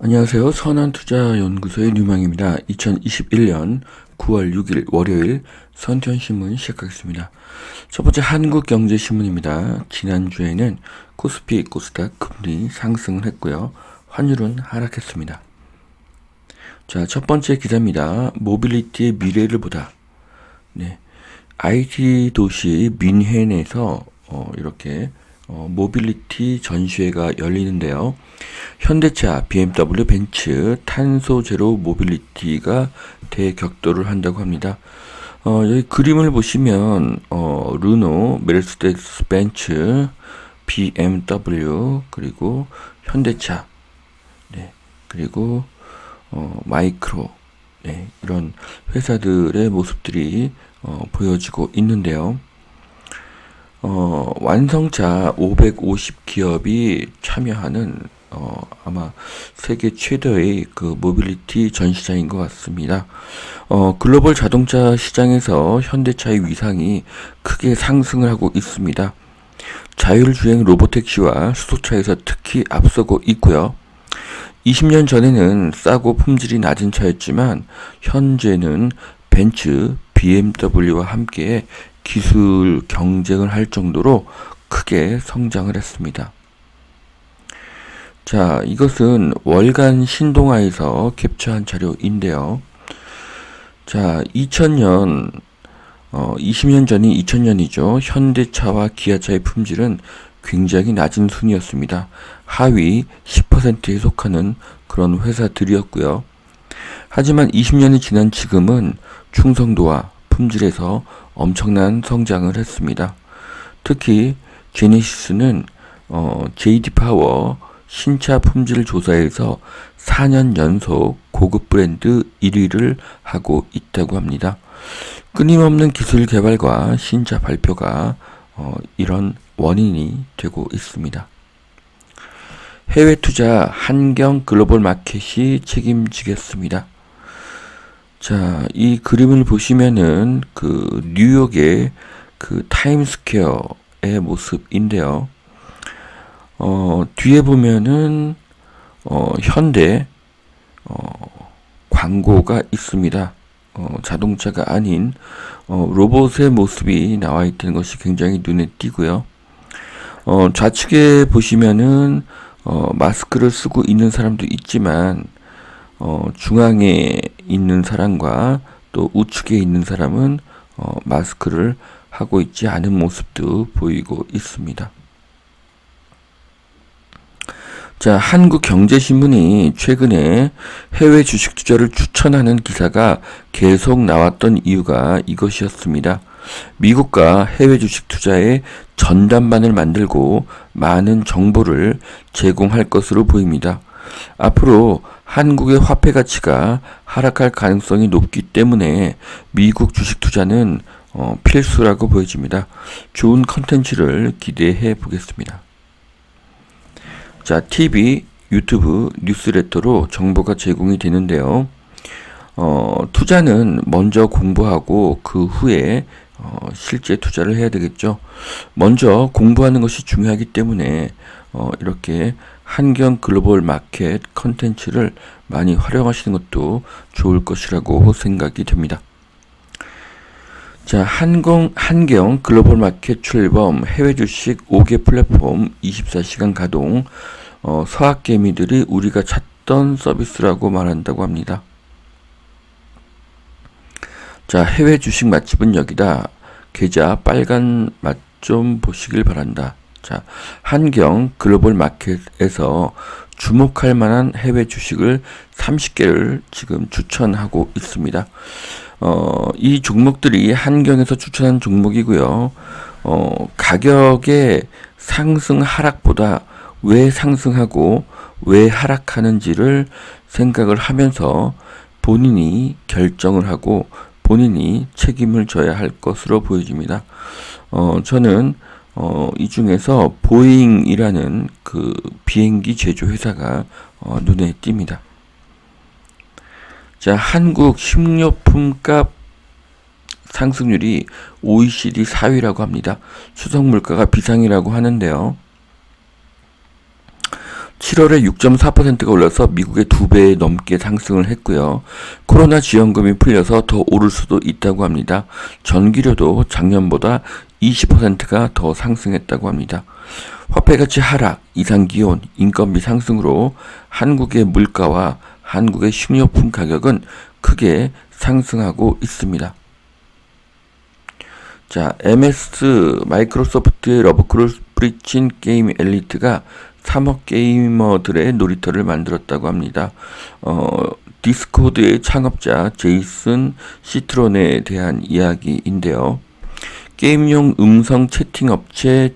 안녕하세요. 선한투자연구소의 류망입니다. 2021년 9월 6일 월요일 선천신문 시작하겠습니다. 첫 번째 한국경제신문입니다. 지난주에는 코스피, 코스닥 금리 상승을 했고요. 환율은 하락했습니다. 자, 첫 번째 기사입니다. 모빌리티의 미래를 보다. 네, IT 도시 뮌헨에서 이렇게 모빌리티 전시회가 열리는데요. 현대차, BMW, 벤츠, 탄소 제로 모빌리티가 대격돌을 한다고 합니다. 여기 그림을 보시면 르노, 메르세데스 벤츠, BMW, 그리고 현대차, 네, 그리고 마이크로, 네, 이런 회사들의 모습들이 보여지고 있는데요. 완성차 550기업이 참여하는 아마 세계 최대의 그 모빌리티 전시장인 것 같습니다. 글로벌 자동차 시장에서 현대차의 위상이 크게 상승을 하고 있습니다. 자율주행 로보택시와 수소차에서 특히 앞서고 있고요. 20년 전에는 싸고 품질이 낮은 차였지만 현재는 벤츠, BMW와 함께 기술 경쟁을 할 정도로 크게 성장을 했습니다. 자, 이것은 월간 신동아에서 캡처한 자료인데요. 자, 2000년, 20년 전이 2000년이죠. 현대차와 기아차의 품질은 굉장히 낮은 순이었습니다. 하위 10%에 속하는 그런 회사들이었고요. 하지만 20년이 지난 지금은 충성도와 품질에서 엄청난 성장을 했습니다. 특히 제네시스는 JD 파워 신차 품질 조사에서 4년 연속 고급 브랜드 1위를 하고 있다고 합니다. 끊임없는 기술 개발과 신차 발표가 이런 원인이 되고 있습니다. 해외 투자 한경 글로벌 마켓이 책임지겠습니다. 자, 이 그림을 보시면은 그 뉴욕의 그 타임스퀘어의 모습인데요. 뒤에 보면은 현대 광고가 있습니다. 자동차가 아닌 로봇의 모습이 나와 있는 것이 굉장히 눈에 띄고요. 좌측에 보시면은 마스크를 쓰고 있는 사람도 있지만 중앙에 있는 사람과 또 우측에 있는 사람은 마스크를 하고 있지 않은 모습도 보이고 있습니다. 자, 한국경제신문이 최근에 해외 주식 투자를 추천하는 기사가 계속 나왔던 이유가 이것이었습니다. 미국과 해외 주식 투자의 전담반을 만들고 많은 정보를 제공할 것으로 보입니다. 앞으로 한국의 화폐 가치가 하락할 가능성이 높기 때문에 미국 주식 투자는 필수라고 보여집니다. 좋은 컨텐츠를 기대해 보겠습니다. 자, TV, 유튜브, 뉴스레터로 정보가 제공이 되는데요. 투자는 먼저 공부하고 그 후에 실제 투자를 해야 되겠죠. 먼저 공부하는 것이 중요하기 때문에 이렇게 한경 글로벌 마켓 컨텐츠를 많이 활용하시는 것도 좋을 것이라고 생각이 됩니다. 자, 한경 글로벌 마켓 출범, 해외 주식 5개 플랫폼 24시간 가동, 서학개미들이 우리가 찾던 서비스라고 말한다고 합니다. 자, 해외 주식 맛집은 여기다. 계좌 빨간 맛 좀 보시길 바란다. 자, 한경 글로벌 마켓에서 주목할 만한 해외 주식을 30개를 지금 추천하고 있습니다. 이 종목들이 한경에서 추천한 종목이고요. 가격의 상승 하락보다 왜 상승하고 왜 하락하는지를 생각을 하면서 본인이 결정을 하고 본인이 책임을 져야 할 것으로 보여집니다. 저는 이 중에서 보잉이라는 그 비행기 제조 회사가 눈에 띕니다. 자, 한국 식료품값 상승률이 OECD 4위라고 합니다. 추석 물가가 비상이라고 하는데요. 7월에 6.4%가 올라서 미국의 2배 넘게 상승을 했고요. 코로나 지원금이 풀려서 더 오를 수도 있다고 합니다. 전기료도 작년보다 20%가 더 상승했다고 합니다. 화폐가치 하락, 이상기온, 인건비 상승으로 한국의 물가와 한국의 식료품 가격은 크게 상승하고 있습니다. 자, MS 마이크로소프트의 러브크루스프리친 게임 엘리트가 3억 게이머들의 놀이터를 만들었다고 합니다. 디스코드의 창업자 제이슨 시트론에 대한 이야기인데요. 게임용 음성 채팅 업체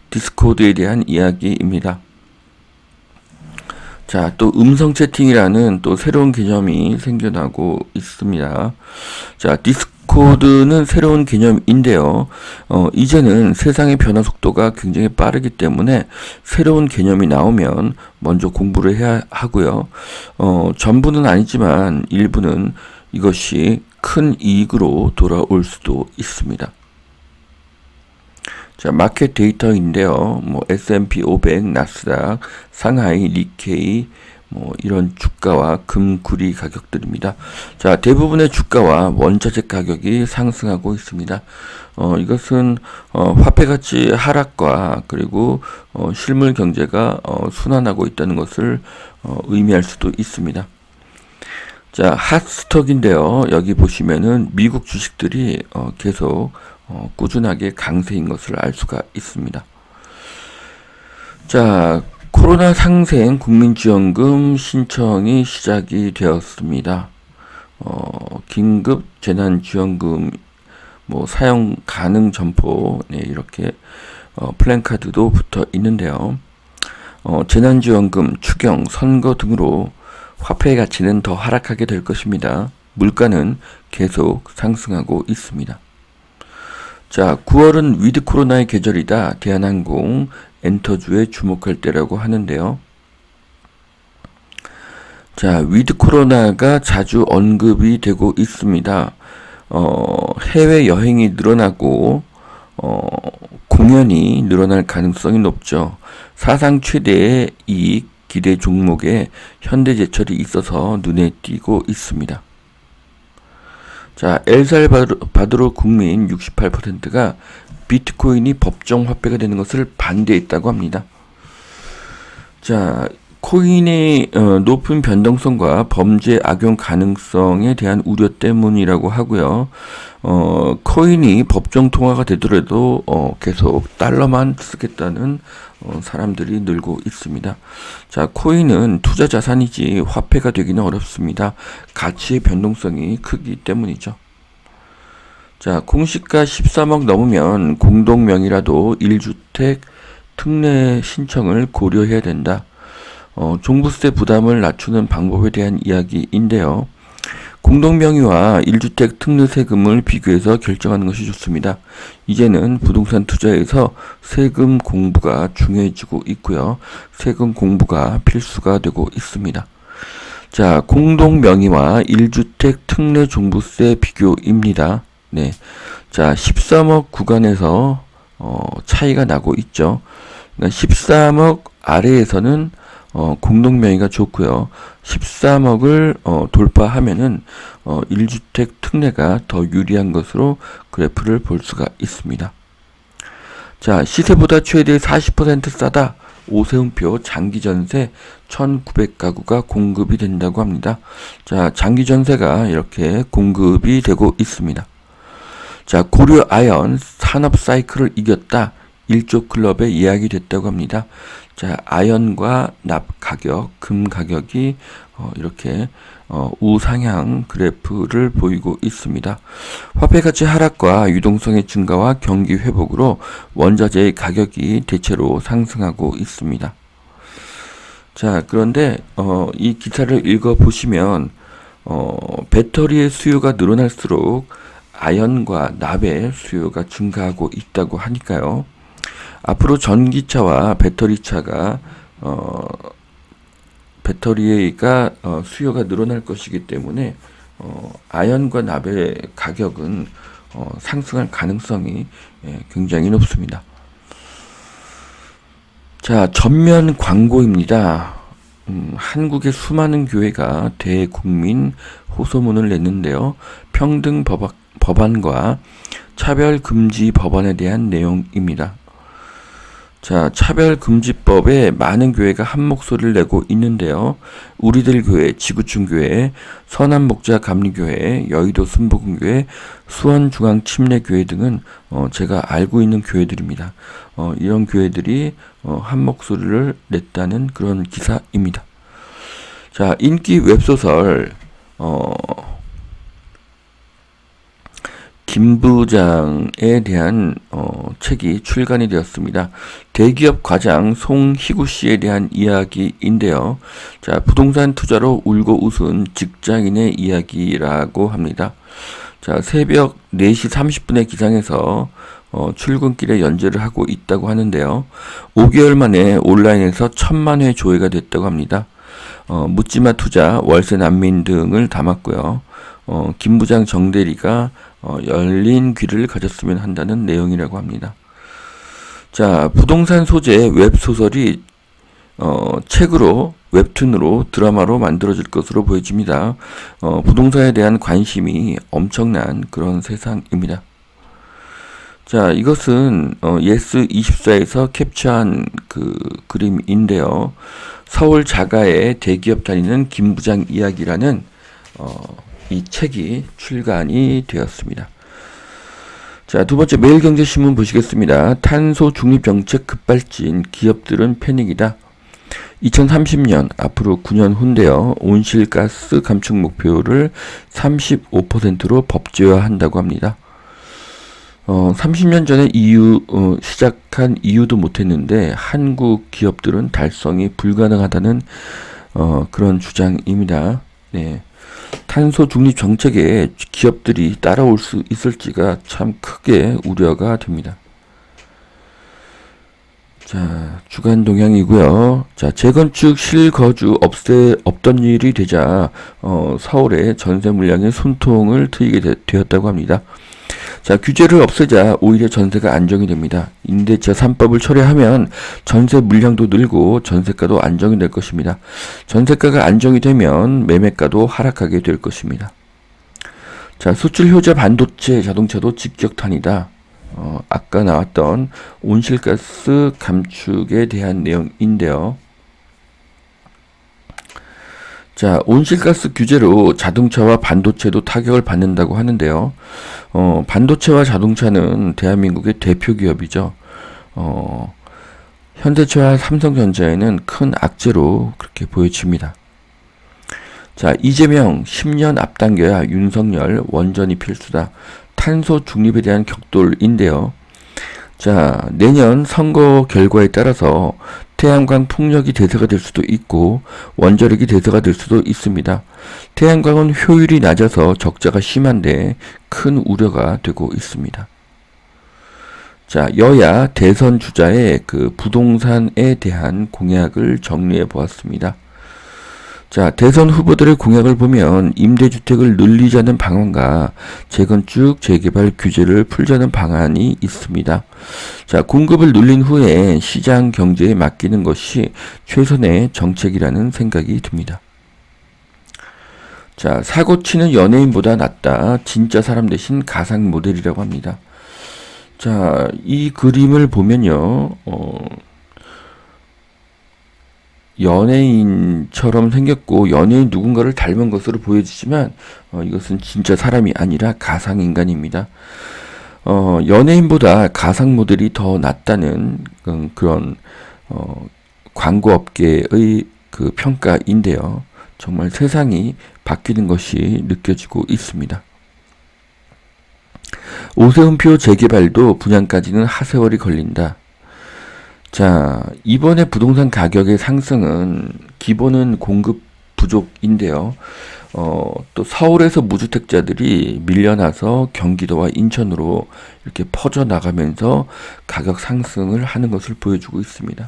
디스코드에 대한 이야기입니다. 자, 또 음성 채팅이라는 또 새로운 개념이 생겨나고 있습니다. 자, 디스코드는 새로운 개념인데요. 이제는 세상의 변화 속도가 굉장히 빠르기 때문에 새로운 개념이 나오면 먼저 공부를 해야 하고요. 전부는 아니지만 일부는 이것이 큰 이익으로 돌아올 수도 있습니다. 자, 마켓 데이터인데요. S&P 500, 나스닥, 상하이, 니케이, 이런 주가와 금, 구리 가격들입니다. 자, 대부분의 주가와 원자재 가격이 상승하고 있습니다. 이것은 화폐 가치 하락과 그리고 실물 경제가 순환하고 있다는 것을 의미할 수도 있습니다. 자, 핫스톡인데요. 여기 보시면은 미국 주식들이 계속 꾸준하게 강세인 것을 알 수가 있습니다. 자, 코로나 상생 국민지원금 신청이 시작이 되었습니다. 긴급 재난지원금 사용 가능 점포, 네, 이렇게 플랜카드도 붙어 있는데요. 재난지원금, 추경, 선거 등으로 화폐의 가치는 더 하락하게 될 것입니다. 물가는 계속 상승하고 있습니다. 자, 9월은 위드 코로나의 계절이다. 대한항공, 엔터주에 주목할 때라고 하는데요. 자, 위드 코로나가 자주 언급이 되고 있습니다. 해외 여행이 늘어나고 공연이 늘어날 가능성이 높죠. 사상 최대의 이익 기대 종목에 현대제철이 있어서 눈에 띄고 있습니다. 자, 엘살바도르 국민 68%가 비트코인이 법정 화폐가 되는 것을 반대했다고 합니다. 자, 코인의 높은 변동성과 범죄 악용 가능성에 대한 우려 때문이라고 하고요. 코인이 법정 통화가 되더라도 계속 달러만 쓰겠다는 사람들이 늘고 있습니다. 자, 코인은 투자 자산이지 화폐가 되기는 어렵습니다. 가치의 변동성이 크기 때문이죠. 자, 공시가 13억 넘으면 공동명의라도 1주택 특례 신청을 고려해야 된다. 종부세 부담을 낮추는 방법에 대한 이야기인데요. 공동명의와 1주택 특례 세금을 비교해서 결정하는 것이 좋습니다. 이제는 부동산 투자에서 세금 공부가 중요해지고 있고요. 세금 공부가 필수가 되고 있습니다. 자, 공동명의와 1주택 특례 종부세 비교입니다. 네. 자, 13억 구간에서 차이가 나고 있죠. 그러니까 13억 아래에서는 공동명의가 좋고요. 13억을 돌파하면은 1주택 특례가 더 유리한 것으로 그래프를 볼 수가 있습니다. 자, 시세보다 최대 40% 싸다. 오세훈표 장기전세 1900가구가 공급이 된다고 합니다. 자, 장기전세가 이렇게 공급이 되고 있습니다. 자, 고려 아연 산업 사이클을 이겼다. 1조 클럽에 예약이 됐다고 합니다. 자, 아연과 납 가격, 금 가격이 이렇게 우상향 그래프를 보이고 있습니다. 화폐 가치 하락과 유동성의 증가와 경기 회복으로 원자재의 가격이 대체로 상승하고 있습니다. 자, 그런데 이 기사를 읽어 보시면 배터리의 수요가 늘어날수록 아연과 납의 수요가 증가하고 있다고 하니까요. 앞으로 전기차와 배터리차가 배터리가 수요가 늘어날 것이기 때문에 아연과 납의 가격은 상승할 가능성이 굉장히 높습니다. 자, 전면 광고입니다. 한국의 수많은 교회가 대국민 호소문을 냈는데요. 평등 법안과 차별금지 법안에 대한 내용입니다. 자, 차별금지법에 많은 교회가 한 목소리를 내고 있는데요. 우리들 교회, 지구촌교회, 선한목자감리교회, 여의도 순복음교회, 수원중앙침례교회 등은 제가 알고 있는 교회들입니다. 이런 교회들이 한 목소리를 냈다는 그런 기사입니다. 자, 인기 웹소설 김부장에 대한 책이 출간이 되었습니다. 대기업 과장 송희구 씨에 대한 이야기인데요. 자, 부동산 투자로 울고 웃은 직장인의 이야기라고 합니다. 자, 새벽 4시 30분에 기상해서 출근길에 연재를 하고 있다고 하는데요. 5개월 만에 온라인에서 1000만 회 조회가 됐다고 합니다. 묻지마 투자, 월세 난민 등을 담았고요. 김부장 정대리가 열린 귀를 가졌으면 한다는 내용이라고 합니다. 자, 부동산 소재 웹소설이 책으로, 웹툰으로, 드라마로 만들어질 것으로 보여집니다. 부동산에 대한 관심이 엄청난 그런 세상입니다. 자, 이것은 예스24에서 캡처한 그 그림인데요. 서울 자가의 대기업 다니는 김부장 이야기라는 이 책이 출간이 되었습니다. 자, 두 번째 매일경제신문 보시겠습니다. 탄소 중립 정책 급발진, 기업들은 패닉이다. 2030년 앞으로 9년 후인데요. 온실가스 감축 목표를 35%로 법제화한다고 합니다. 30년 전에 시작한 EU도 못했는데 한국 기업들은 달성이 불가능하다는 그런 주장입니다. 네. 탄소 중립 정책에 기업들이 따라올 수 있을지가 참 크게 우려가 됩니다. 자, 주간 동향이고요. 자, 재건축 실거주 없던 일이 되자 서울의 전세 물량에 손통을 트이게 되었다고 합니다. 자, 규제를 없애자 오히려 전세가 안정이 됩니다. 임대차 3법을 철회하면 전세 물량도 늘고 전세가도 안정이 될 것입니다. 전세가가 안정이 되면 매매가도 하락하게 될 것입니다. 자, 수출 효자 반도체 자동차도 직격탄이다. 아까 나왔던 온실가스 감축에 대한 내용인데요. 자, 온실가스 규제로 자동차와 반도체도 타격을 받는다고 하는데요. 반도체와 자동차는 대한민국의 대표 기업이죠. 현대차와 삼성전자에는 큰 악재로 그렇게 보여집니다. 자, 이재명 10년 앞당겨야 윤석열 원전이 필수다. 탄소 중립에 대한 격돌인데요. 자, 내년 선거 결과에 따라서 태양광 풍력이 대세가 될 수도 있고 원자력이 대세가 될 수도 있습니다. 태양광은 효율이 낮아서 적자가 심한데 큰 우려가 되고 있습니다. 자, 여야 대선 주자의 그 부동산에 대한 공약을 정리해 보았습니다. 자, 대선 후보들의 공약을 보면 임대주택을 늘리자는 방안과 재건축, 재개발 규제를 풀자는 방안이 있습니다. 자, 공급을 늘린 후에 시장 경제에 맡기는 것이 최선의 정책이라는 생각이 듭니다. 자, 사고 치는 연예인보다 낫다. 진짜 사람 대신 가상 모델이라고 합니다. 자, 이 그림을 보면요. 연예인처럼 생겼고 연예인 누군가를 닮은 것으로 보여지지만 이것은 진짜 사람이 아니라 가상인간입니다. 연예인보다 가상 모델이 더 낫다는 그런 광고업계의 그 평가인데요. 정말 세상이 바뀌는 것이 느껴지고 있습니다. 오세훈표 재개발도 분양까지는 하세월이 걸린다. 자, 이번에 부동산 가격의 상승은 기본은 공급 부족인데요. 또 서울에서 무주택자들이 밀려나서 경기도와 인천으로 이렇게 퍼져나가면서 가격 상승을 하는 것을 보여주고 있습니다.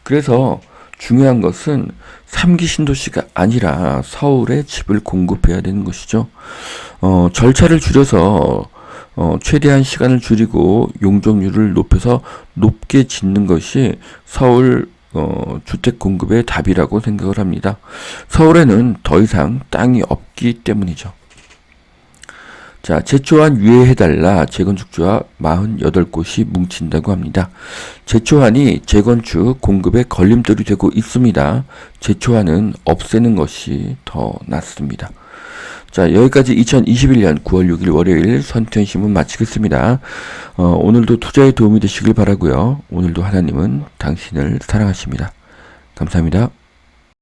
그래서 중요한 것은 3기 신도시가 아니라 서울에 집을 공급해야 되는 것이죠. 절차를 줄여서 최대한 시간을 줄이고 용적률을 높여서 높게 짓는 것이 서울 주택 공급의 답이라고 생각을 합니다. 서울에는 더 이상 땅이 없기 때문이죠. 자, 제초안 유예해달라 재건축주와 48곳이 뭉친다고 합니다. 제초안이 재건축 공급에 걸림돌이 되고 있습니다. 제초안은 없애는 것이 더 낫습니다. 자, 여기까지 2021년 9월 6일 월요일 선투현신문 마치겠습니다. 오늘도 투자에 도움이 되시길 바라고요. 오늘도 하나님은 당신을 사랑하십니다. 감사합니다.